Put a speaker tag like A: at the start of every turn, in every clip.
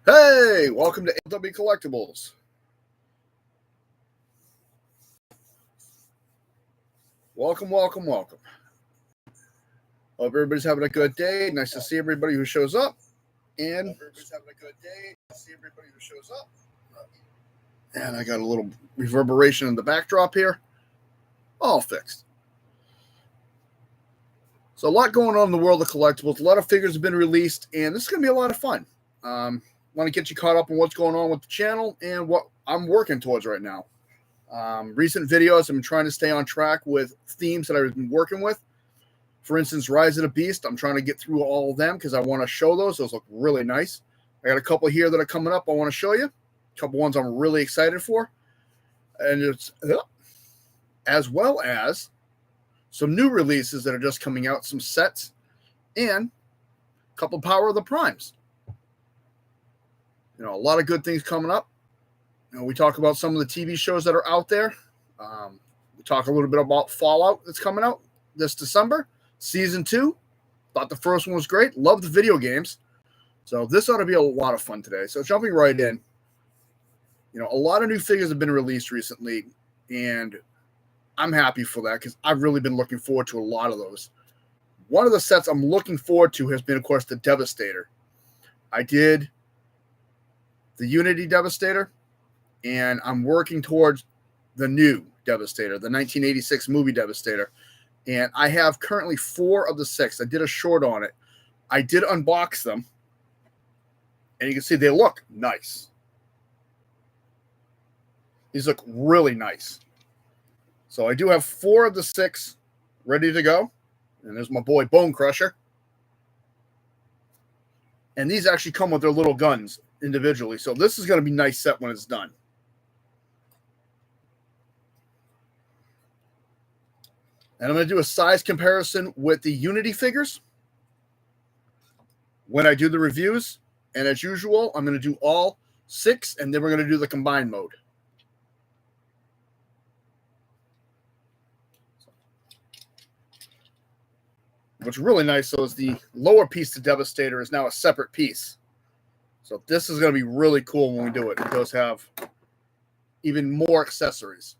A: Hey, welcome to LW Collectibles. Welcome. Hope everybody's having a good day. Nice to see everybody who shows up. And I got a little reverberation in the backdrop here. All fixed. So a lot going on in the world of collectibles. A lot of figures have been released, and this is going to be a lot of fun. Want to get you caught up on what's going on with the channel and what I'm working towards right now. Recent videos, I'm trying to stay on track with themes that I've been working with. For instance, Rise of the Beast, I'm trying to get through all of them because I want to show those. Those look really nice. I got a couple here that are coming up I want to show you. A couple ones I'm really excited for. And it's as well as some new releases that are just coming out, some sets, and a couple Power of the Primes. You know, a lot of good things coming up. You know, we talk about some of the TV shows that are out there. We talk a little bit about Fallout that's coming out this December. Season 2. Thought the first one was great. Love the video games. So this ought to be a lot of fun today. So jumping right in. You know, a lot of new figures have been released recently, and I'm happy for that because I've really been looking forward to a lot of those. One of the sets I'm looking forward to has been, of course, the Devastator. I did the Unity Devastator, and I'm working towards the new Devastator, the 1986 movie Devastator. And I have currently 4 of the 6. I did a short on it. I did unbox them, and you can see they look nice. These look really nice. So I do have 4 of the 6 ready to go. And there's my boy Bone Crusher. And these actually come with their little guns individually. So this is going to be a nice set when it's done. And I'm going to do a size comparison with the Unity figures when I do the reviews. And as usual, I'm going to do all 6, and then we're going to do the combined mode. What's really nice, though, is the lower piece to Devastator is now a separate piece. So this is going to be really cool when we do it. It does have even more accessories.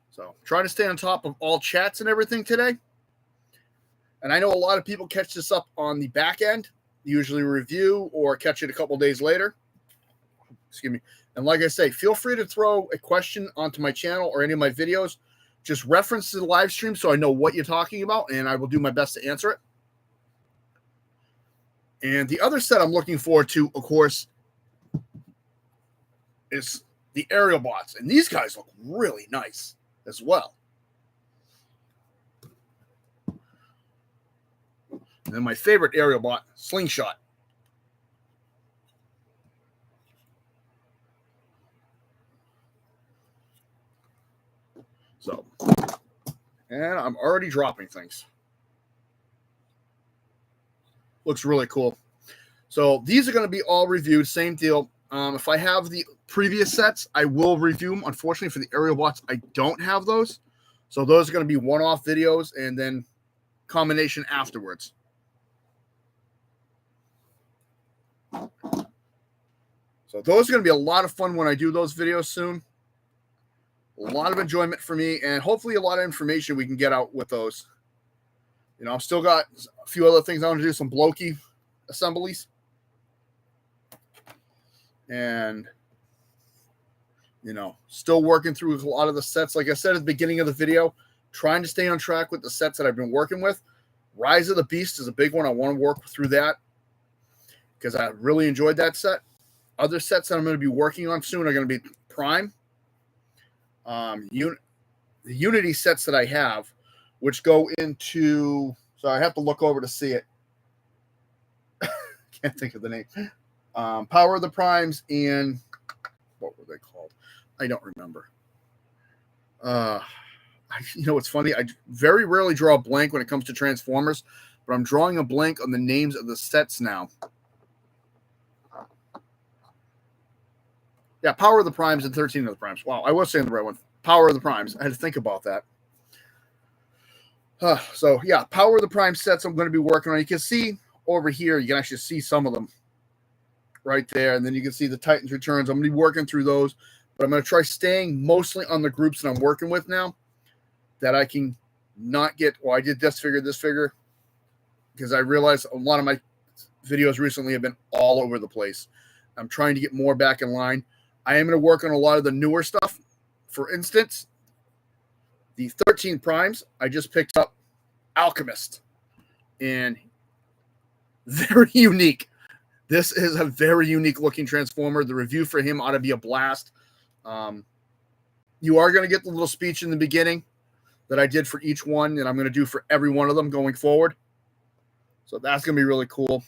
A: So trying to stay on top of all chats and everything today. And I know a lot of people catch this up on the back end, usually review or catch it a couple days later. Excuse me. And like I say, feel free to throw a question onto my channel or any of my videos. Just reference the live stream so I know what you're talking about, and I will do my best to answer it. And the other set I'm looking forward to, of course, is the Aerial Bots. And these guys look really nice as well. And then my favorite Aerial Bot, Slingshot. So, and I'm already dropping things. Looks really cool. So these are going to be all reviewed. Same deal. If I have the previous sets, I will review them. Unfortunately, for the Aerial Bots, I don't have those. So those are going to be one-off videos and then combination afterwards. So those are going to be a lot of fun when I do those videos soon. A lot of enjoyment for me, and hopefully a lot of information we can get out with those. You know, I've still got a few other things I want to do, some Blokey assemblies. And, you know, still working through a lot of the sets. Like I said at the beginning of the video, trying to stay on track with the sets that I've been working with. Rise of the Beast is a big one. I want to work through that because I really enjoyed that set. Other sets that I'm going to be working on soon are going to be Prime. The Unity sets that I have, which go into, so I have to look over to see it. Can't think of the name. Power of the Primes and what were they called? I don't remember. You know what's funny? I very rarely draw a blank when it comes to Transformers, but I'm drawing a blank on the names of the sets now. Yeah, Power of the Primes and 13 of the Primes. Wow, I was saying the right one. Power of the Primes. I had to think about that. So, yeah, Power of the Prime sets I'm going to be working on. You can see over here, you can actually see some of them right there. And then you can see the Titans Returns. I'm going to be working through those. But I'm going to try staying mostly on the groups that I'm working with now, that I can not get, well, I did this figure, because I realized a lot of my videos recently have been all over the place. I'm trying to get more back in line. I am going to work on a lot of the newer stuff. For instance, the 13 Primes, I just picked up Alchemist. And very unique. This is a very unique looking Transformer. The review for him ought to be a blast. You are going to get the little speech in the beginning that I did for each one, and I'm going to do for every one of them going forward. So that's going to be really cool.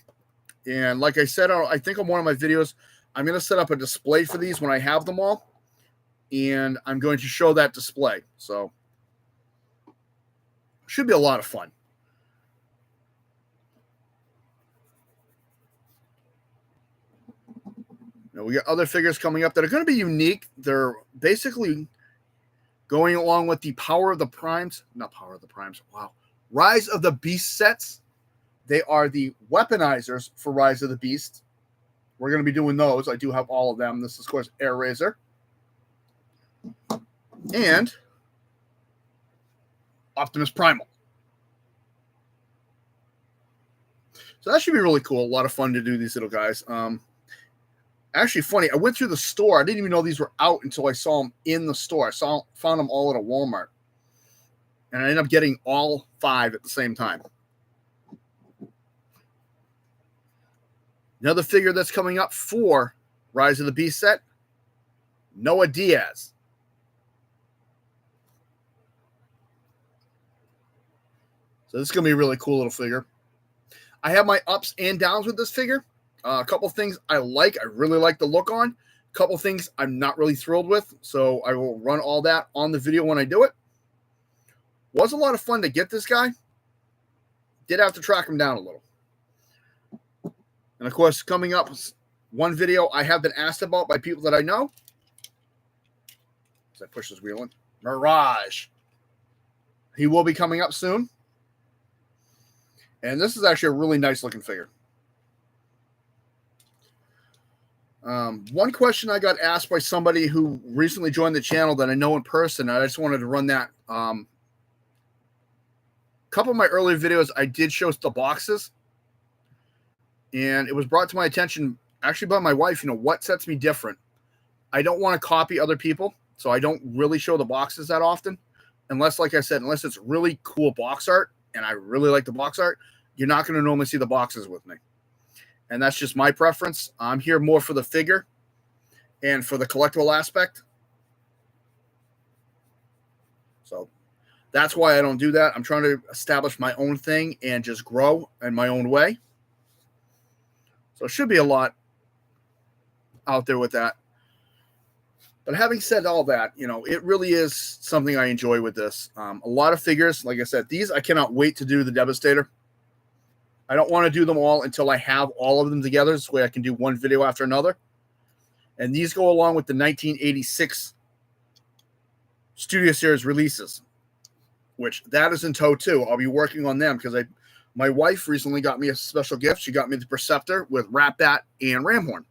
A: And like I said, I think on one of my videos, I'm going to set up a display for these when I have them all. And I'm going to show that display. So should be a lot of fun. Now, we got other figures coming up that are going to be unique. They're basically going along with the Power of the Primes. Not Power of the Primes. Wow. Rise of the Beast sets. They are the weaponizers for Rise of the Beast. We're going to be doing those. I do have all of them. This is, of course, Air Razor. And Optimus Primal. So that should be really cool. A lot of fun to do these little guys. Actually, funny, I went through the store. I didn't even know these were out until I saw them in the store. Found them all at a Walmart. And I ended up getting all 5 at the same time. Another figure that's coming up for Rise of the Beast set, Noah Diaz. So this is going to be a really cool little figure. I have my ups and downs with this figure. A couple things I like. I really like the look on. A couple things I'm not really thrilled with. So I will run all that on the video when I do it. Was a lot of fun to get this guy. Did have to track him down a little. And, of course, coming up, one video I have been asked about by people that I know. As I push this wheel in. Mirage. He will be coming up soon. And this is actually a really nice looking figure. One question I got asked by somebody who recently joined the channel that I know in person, and I just wanted to run that. A couple of my earlier videos, I did show the boxes. And it was brought to my attention, actually by my wife, what sets me different? I don't want to copy other people, so I don't really show the boxes that often. Unless, like I said, unless it's really cool box art, and I really like the box art, you're not going to normally see the boxes with me. And that's just my preference. I'm here more for the figure and for the collectible aspect. So that's why I don't do that. I'm trying to establish my own thing and just grow in my own way. So it should be a lot out there with that. But having said all that, it really is something I enjoy with this. A lot of figures, like I said, these I cannot wait to do the Devastator. I don't want to do them all until I have all of them together. This way I can do one video after another. And these go along with the 1986 Studio Series releases, which that is in tow too. I'll be working on them because my wife recently got me a special gift. She got me the Perceptor with Rat-Bat and Ramhorn.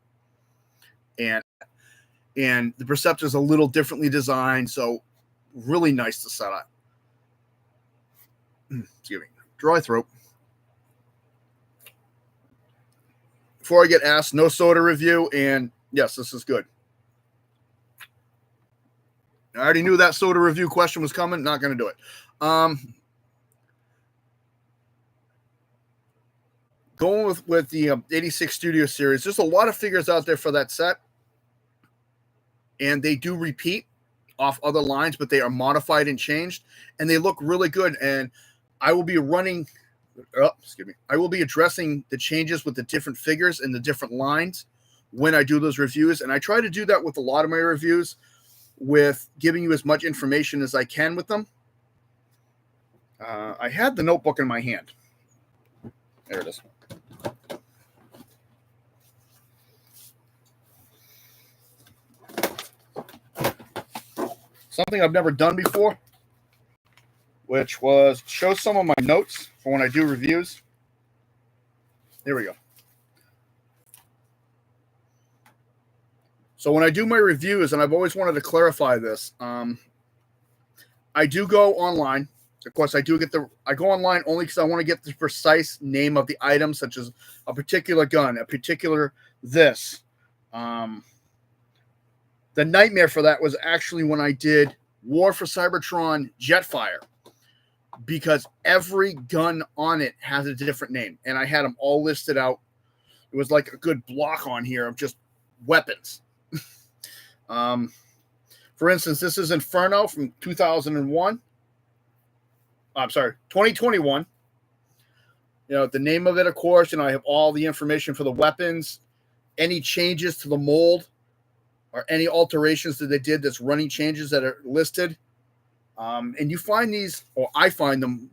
A: And the Perceptor is a little differently designed, so really nice to set up. Excuse me. Dry throat. Before I get asked, no soda review, and yes, this is good. I already knew that soda review question was coming. Not going to do it. Going with the 86 Studio Series, there's a lot of figures out there for that set. And they do repeat off other lines, but they are modified and changed. And they look really good. And I will be I will be addressing the changes with the different figures and the different lines when I do those reviews. And I try to do that with a lot of my reviews, with giving you as much information as I can with them. I had the notebook in my hand. There it is. something I've never done before, which was show some of my notes for when I do reviews. There we go. So when I do my reviews, and I've always wanted to clarify this, I do go online. Of course, I go online only because I want to get the precise name of the item, such as a particular gun, a particular this. The nightmare for that was actually when I did War for Cybertron Jetfire, because every gun on it has a different name, and I had them all listed out. It was like a good block on here of just weapons. For instance, this is Inferno from 2001. I'm sorry, 2021. The name of it, of course, I have all the information for the weapons, any changes to the mold, or any alterations that they did that's running changes that are listed. And you find these, or I find them,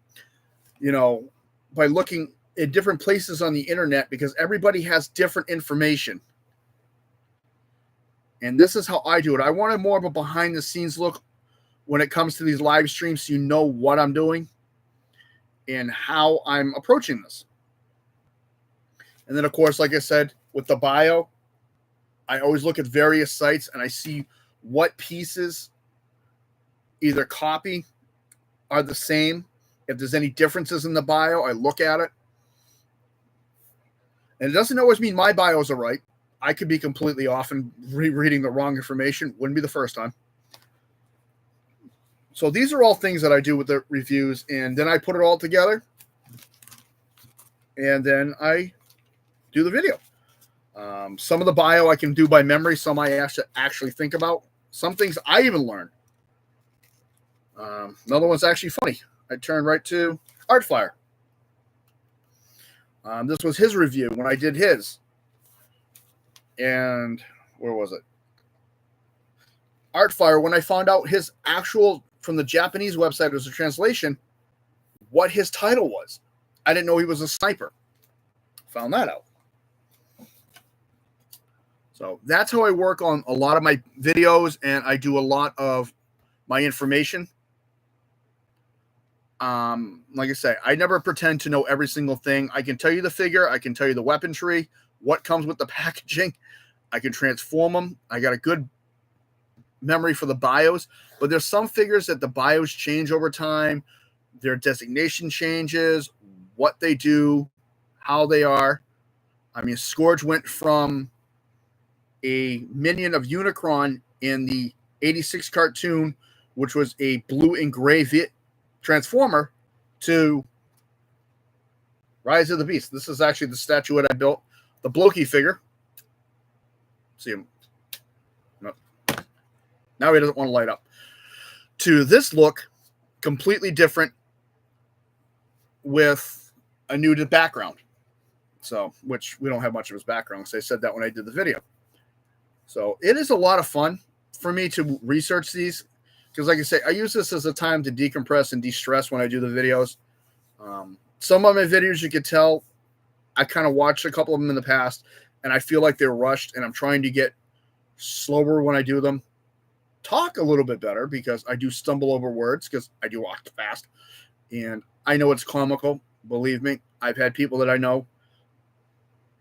A: by looking at different places on the internet, because everybody has different information. And this is how I do it. I wanted more of a behind the scenes look when it comes to these live streams, so you know what I'm doing and how I'm approaching this. And then, of course, like I said, with the bio, I always look at various sites and I see what pieces either copy are the same. If there's any differences in the bio, I look at it. And it doesn't always mean my bios are right. I could be completely off and reading the wrong information. Wouldn't be the first time. So these are all things that I do with the reviews, and then I put it all together, and then I do the video. Some of the bio I can do by memory. Some I actually think about. Some things I even learn. Another one's actually funny. I turned right to Artfire. This was his review when I did his. And where was it? Artfire, when I found out his actual, from the Japanese website, it was a translation, what his title was. I didn't know he was a sniper. Found that out. So that's how I work on a lot of my videos, and I do a lot of my information. Like I say, I never pretend to know every single thing. I can tell you the figure. I can tell you the weaponry, what comes with the packaging. I can transform them. I got a good memory for the bios, but there's some figures that the bios change over time. Their designation changes, what they do, how they are. I mean, Scourge went from a minion of Unicron in the 86 cartoon, which was a blue and gray Transformer, to Rise of the Beast. This is actually the statuette I built, the Bloki figure. See him. No. Now he doesn't want to light up. To this look, completely different with a new background. So, which we don't have much of his background, because I said that when I did the video. So it is a lot of fun for me to research these, because like I say, I use this as a time to decompress and de-stress when I do the videos. Some of my videos, you could tell, I kind of watched a couple of them in the past, and I feel like they're rushed, and I'm trying to get slower when I do them. Talk a little bit better, because I do stumble over words, because I do walk fast. And I know it's comical. Believe me, I've had people that I know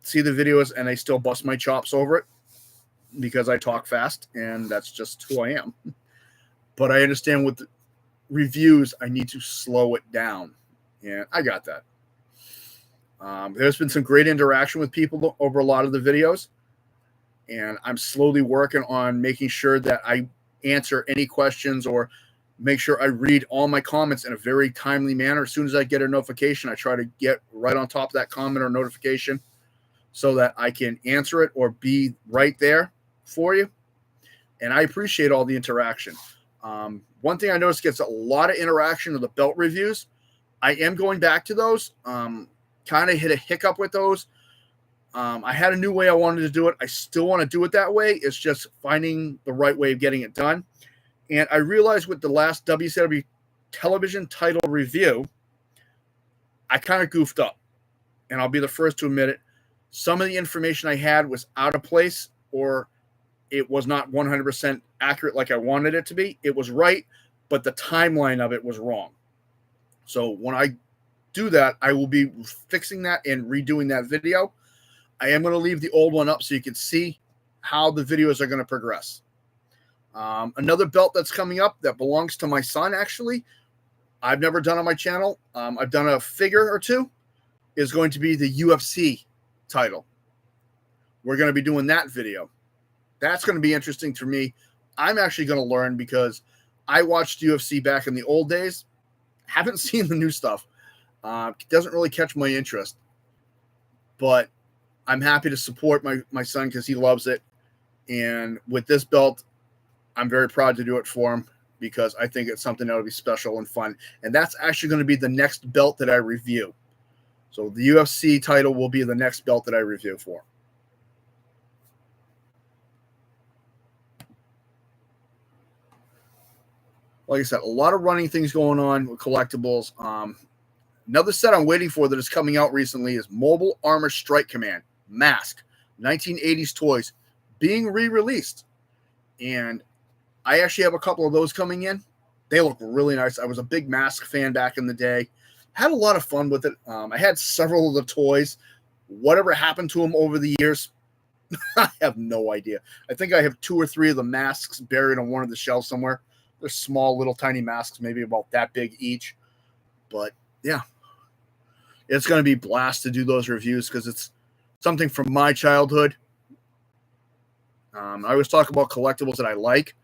A: see the videos, and they still bust my chops over it, because I talk fast, and that's just who I am. But I understand with reviews, I need to slow it down. And I got that. There's been some great interaction with people over a lot of the videos. And I'm slowly working on making sure that I answer any questions, or make sure I read all my comments in a very timely manner. As soon as I get a notification, I try to get right on top of that comment or notification, so that I can answer it or be right there for you. And I appreciate all the interaction. One thing I noticed gets a lot of interaction with the belt reviews. I am going back to those. Kind of hit a hiccup with those. I had a new way I wanted to do it. I still want to do it that way. It's just finding the right way of getting it done. And I realized with the last WCW television title review, I kind of goofed up. And I'll be the first to admit it. Some of the information I had was out of place, or it was not 100% accurate like I wanted it to be. It was right, but the timeline of it was wrong. So when I do that, I will be fixing that and redoing that video. I am going to leave the old one up so you can see how the videos are going to progress. Another belt that's coming up that belongs to my son, actually, I've never done on my channel. I've done a figure or two, is going to be the UFC title. We're going to be doing that video. That's going to be interesting for me. I'm actually going to learn because I watched UFC back in the old days. Haven't seen the new stuff. Doesn't really catch my interest. But I'm happy to support my son because he loves it. And with this belt, I'm very proud to do it for him because I think it's something that will be special and fun. And that's actually going to be the next belt that I review. So the UFC title will be the next belt that I review for. Like I said, a lot of running things going on with collectibles. Another set I'm waiting for that is coming out recently is Mobile Armor Strike Command Mask, 1980s toys, being re-released. And I actually have a couple of those coming in. They look really nice. I was a big Mask fan back in the day. Had a lot of fun with it. I had several of the toys. Whatever happened to them over the years, I have no idea. I think I have 2 or 3 of the masks buried on one of the shelves somewhere. They're small, little, tiny masks, maybe about that big each. But, yeah. It's going to be a blast to do those reviews because it's something from my childhood. I always talk about collectibles that I like.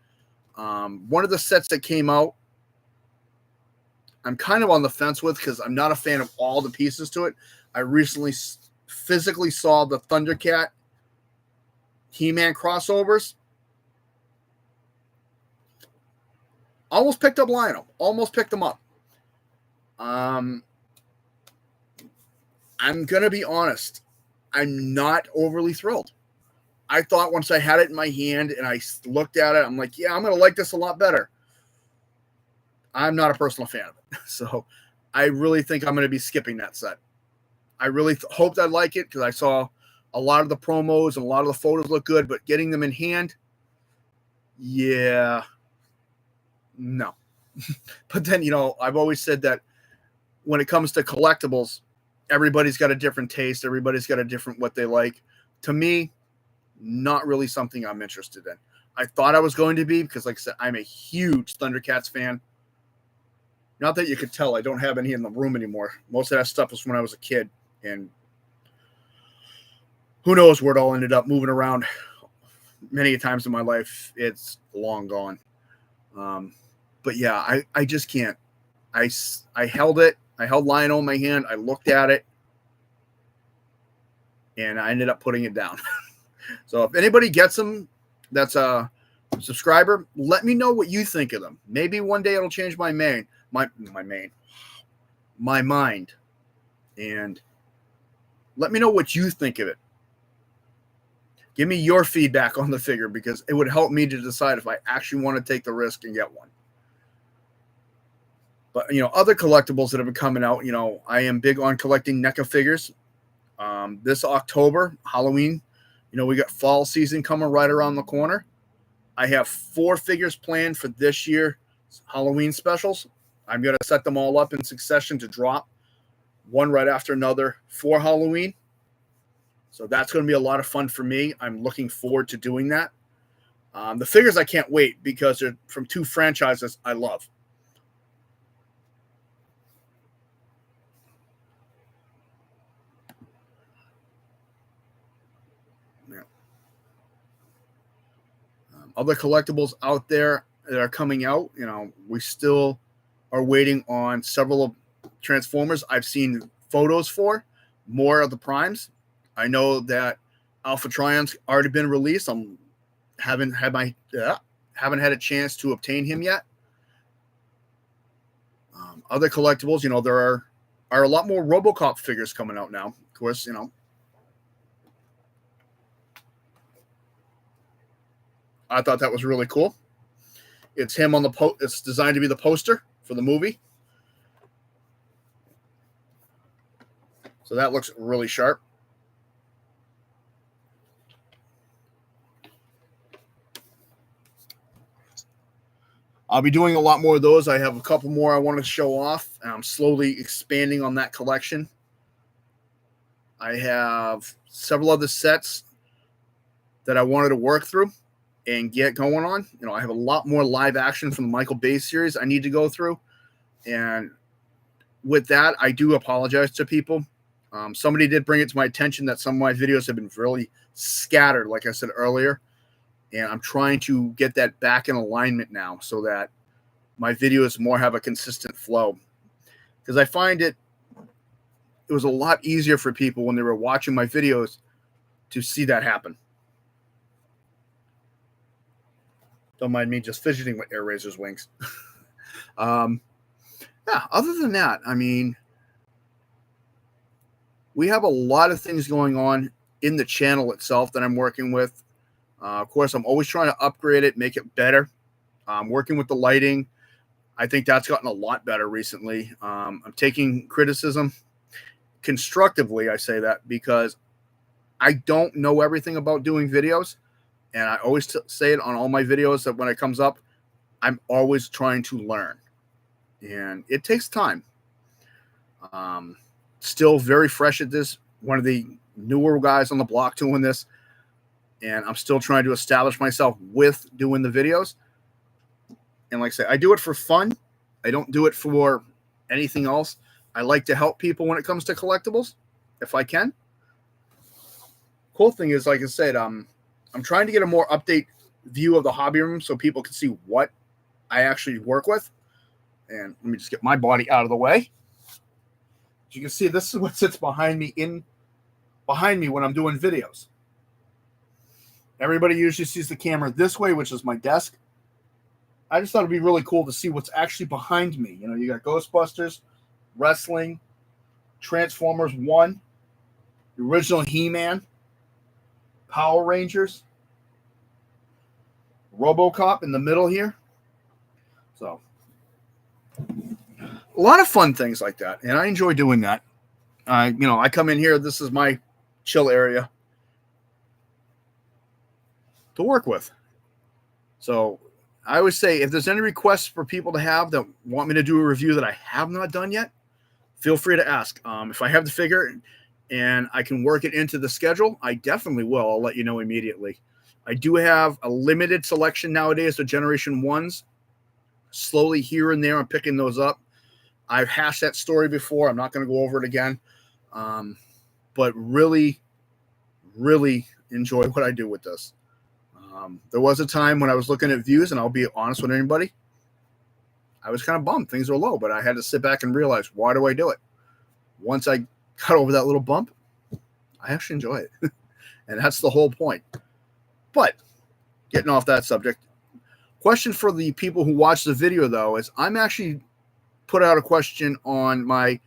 A: One of the sets that came out, I'm kind of on the fence with because I'm not a fan of all the pieces to it. I recently physically saw the Thundercat He-Man crossovers. Almost picked up Lionel. Almost picked them up. I'm going to be honest. I'm not overly thrilled. I thought once I had it in my hand and I looked at it, I'm like, yeah, I'm going to like this a lot better. I'm not a personal fan of it. So I really think I'm going to be skipping that set. I really hoped I'd like it because I saw a lot of the promos and a lot of the photos look good, but getting them in hand, yeah, no. But then, I've always said that when it comes to collectibles, everybody's got a different taste. Everybody's got a different what they like. To me, not really something I'm interested in. I thought I was going to be because, like I said, I'm a huge Thundercats fan. Not that you could tell, I don't have any in the room anymore. Most of that stuff was when I was a kid, and who knows where it all ended up moving around many times in my life. It's long gone. But yeah, I just can't. I held it. I held Lionel in my hand. I looked at it, and I ended up putting it down. So if anybody gets them, that's a subscriber, let me know what you think of them. Maybe one day it'll change my mind. And let me know what you think of it. Give me your feedback on the figure because it would help me to decide if I actually want to take the risk and get one. But, other collectibles that have been coming out, I am big on collecting NECA figures. This October, Halloween, we got fall season coming right around the corner. I have 4 figures planned for this year Halloween specials. I'm going to set them all up in succession to drop one right after another for Halloween. So that's going to be a lot of fun for me. I'm looking forward to doing that. The figures I can't wait because they're from 2 franchises I love. Yeah. Other collectibles out there that are coming out, we still are waiting on several of Transformers. I've seen photos for more of the Primes. I know that Alpha Trion's already been released. Haven't had a chance to obtain him yet. Other collectibles, there are a lot more RoboCop figures coming out now. Of course, I thought that was really cool. It's him on the it's designed to be the poster for the movie. So that looks really sharp. I'll be doing a lot more of those. I have a couple more I want to show off, and I'm slowly expanding on that collection. I have several other sets that I wanted to work through and get going on. You know, I have a lot more live action from the Michael Bay series I need to go through. And with that, I do apologize to people. Somebody did bring it to my attention that some of my videos have been really scattered, like I said earlier. And I'm trying to get that back in alignment now so that my videos more have a consistent flow. Because I find it was a lot easier for people when they were watching my videos to see that happen. Don't mind me just fidgeting with AirRazor's wings. Yeah, other than that, I mean, we have a lot of things going on in the channel itself that I'm working with. Of course, I'm always trying to upgrade it, make it better. I'm working with the lighting. I think that's gotten a lot better recently. I'm taking criticism constructively. I say that because I don't know everything about doing videos. And I always say it on all my videos that when it comes up, I'm always trying to learn. And it takes time. Still very fresh at this. One of the newer guys on the block doing this. And I'm still trying to establish myself with doing the videos. And like I say, I do it for fun. I don't do it for anything else. I like to help people when it comes to collectibles, if I can. Cool thing is, like I said, I'm trying to get a more update view of the hobby room so people can see what I actually work with. And let me just get my body out of the way. As you can see, this is what sits behind me when I'm doing videos. Everybody usually sees the camera this way, which is my desk. I just thought it'd be really cool to see what's actually behind me. You know, you got Ghostbusters, wrestling, Transformers 1, the original He-Man, Power Rangers, RoboCop in the middle here. So, a lot of fun things like that, and I enjoy doing that. I come in here. This is my chill area to work with. So, I always say if there's any requests for people to have that want me to do a review that I have not done yet, feel free to ask. If I have the figure and I can work it into the schedule, I definitely will. I'll let you know immediately. I do have a limited selection nowadays of Generation 1s. Slowly here and there, I'm picking those up. I've hashed that story before. I'm not going to go over it again. But really, really enjoy what I do with this. There was a time when I was looking at views, and I'll be honest with anybody, I was kind of bummed. Things were low, but I had to sit back and realize, why do I do it? Once I got over that little bump, I actually enjoy it. And that's the whole point. But getting off that subject, question for the people who watch the video, though, is I'm actually put out a question on my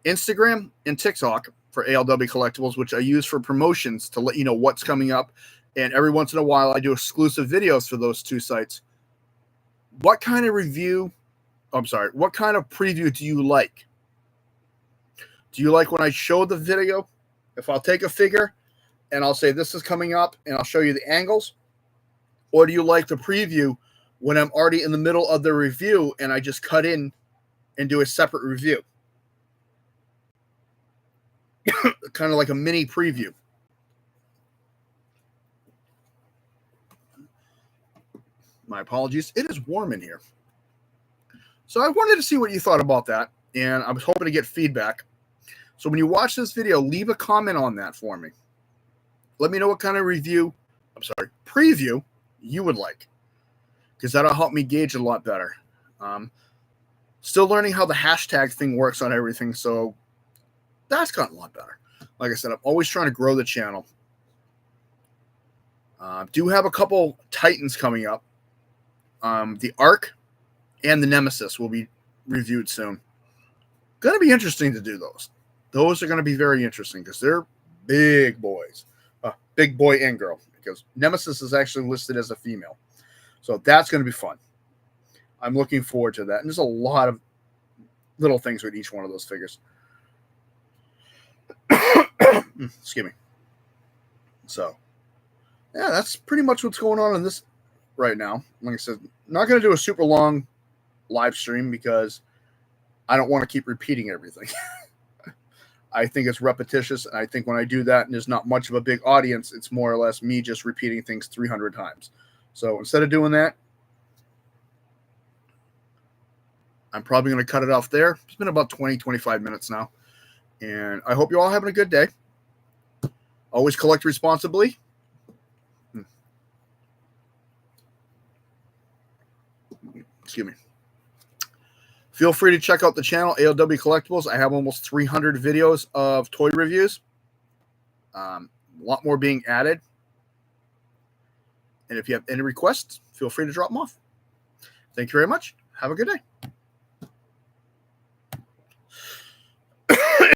A: Instagram and TikTok for ALW Collectibles, which I use for promotions to let you know what's coming up. And every once in a while, I do exclusive videos for those two sites. What kind of what kind of preview do you like? Do you like when I show the video? If I'll take a figure and I'll say this is coming up and I'll show you the angles? Or do you like the preview when I'm already in the middle of the review and I just cut in and do a separate review? Kind of like a mini preview. My apologies. It is warm in here. So I wanted to see what you thought about that, and I was hoping to get feedback. So when you watch this video, leave a comment on that for me. Let me know what kind of preview you would like, because that'll help me gauge a lot better. Still learning how the hashtag thing works on everything, so that's gotten a lot better. Like I said, I'm always trying to grow the channel. Do have a couple Titans coming up. The Ark and the Nemesis will be reviewed soon. Going to be interesting to do those. Those are going to be very interesting because they're big boys. Big boy and girl. Because Nemesis is actually listed as a female. So that's going to be fun. I'm looking forward to that. And there's a lot of little things with each one of those figures. Excuse me. So, yeah, that's pretty much what's going on in this right now. Like I said, not going to do a super long live stream because I don't want to keep repeating everything. I think it's repetitious, and I think when I do that and there's not much of a big audience, it's more or less me just repeating things 300 times. So instead of doing that, I'm probably going to cut it off there. It's been about 20, 25 minutes now. And I hope you're all having a good day. Always collect responsibly. Excuse me. Feel free to check out the channel, ALW Collectibles. I have almost 300 videos of toy reviews. A lot more being added. And if you have any requests, feel free to drop them off. Thank you very much. Have a good day.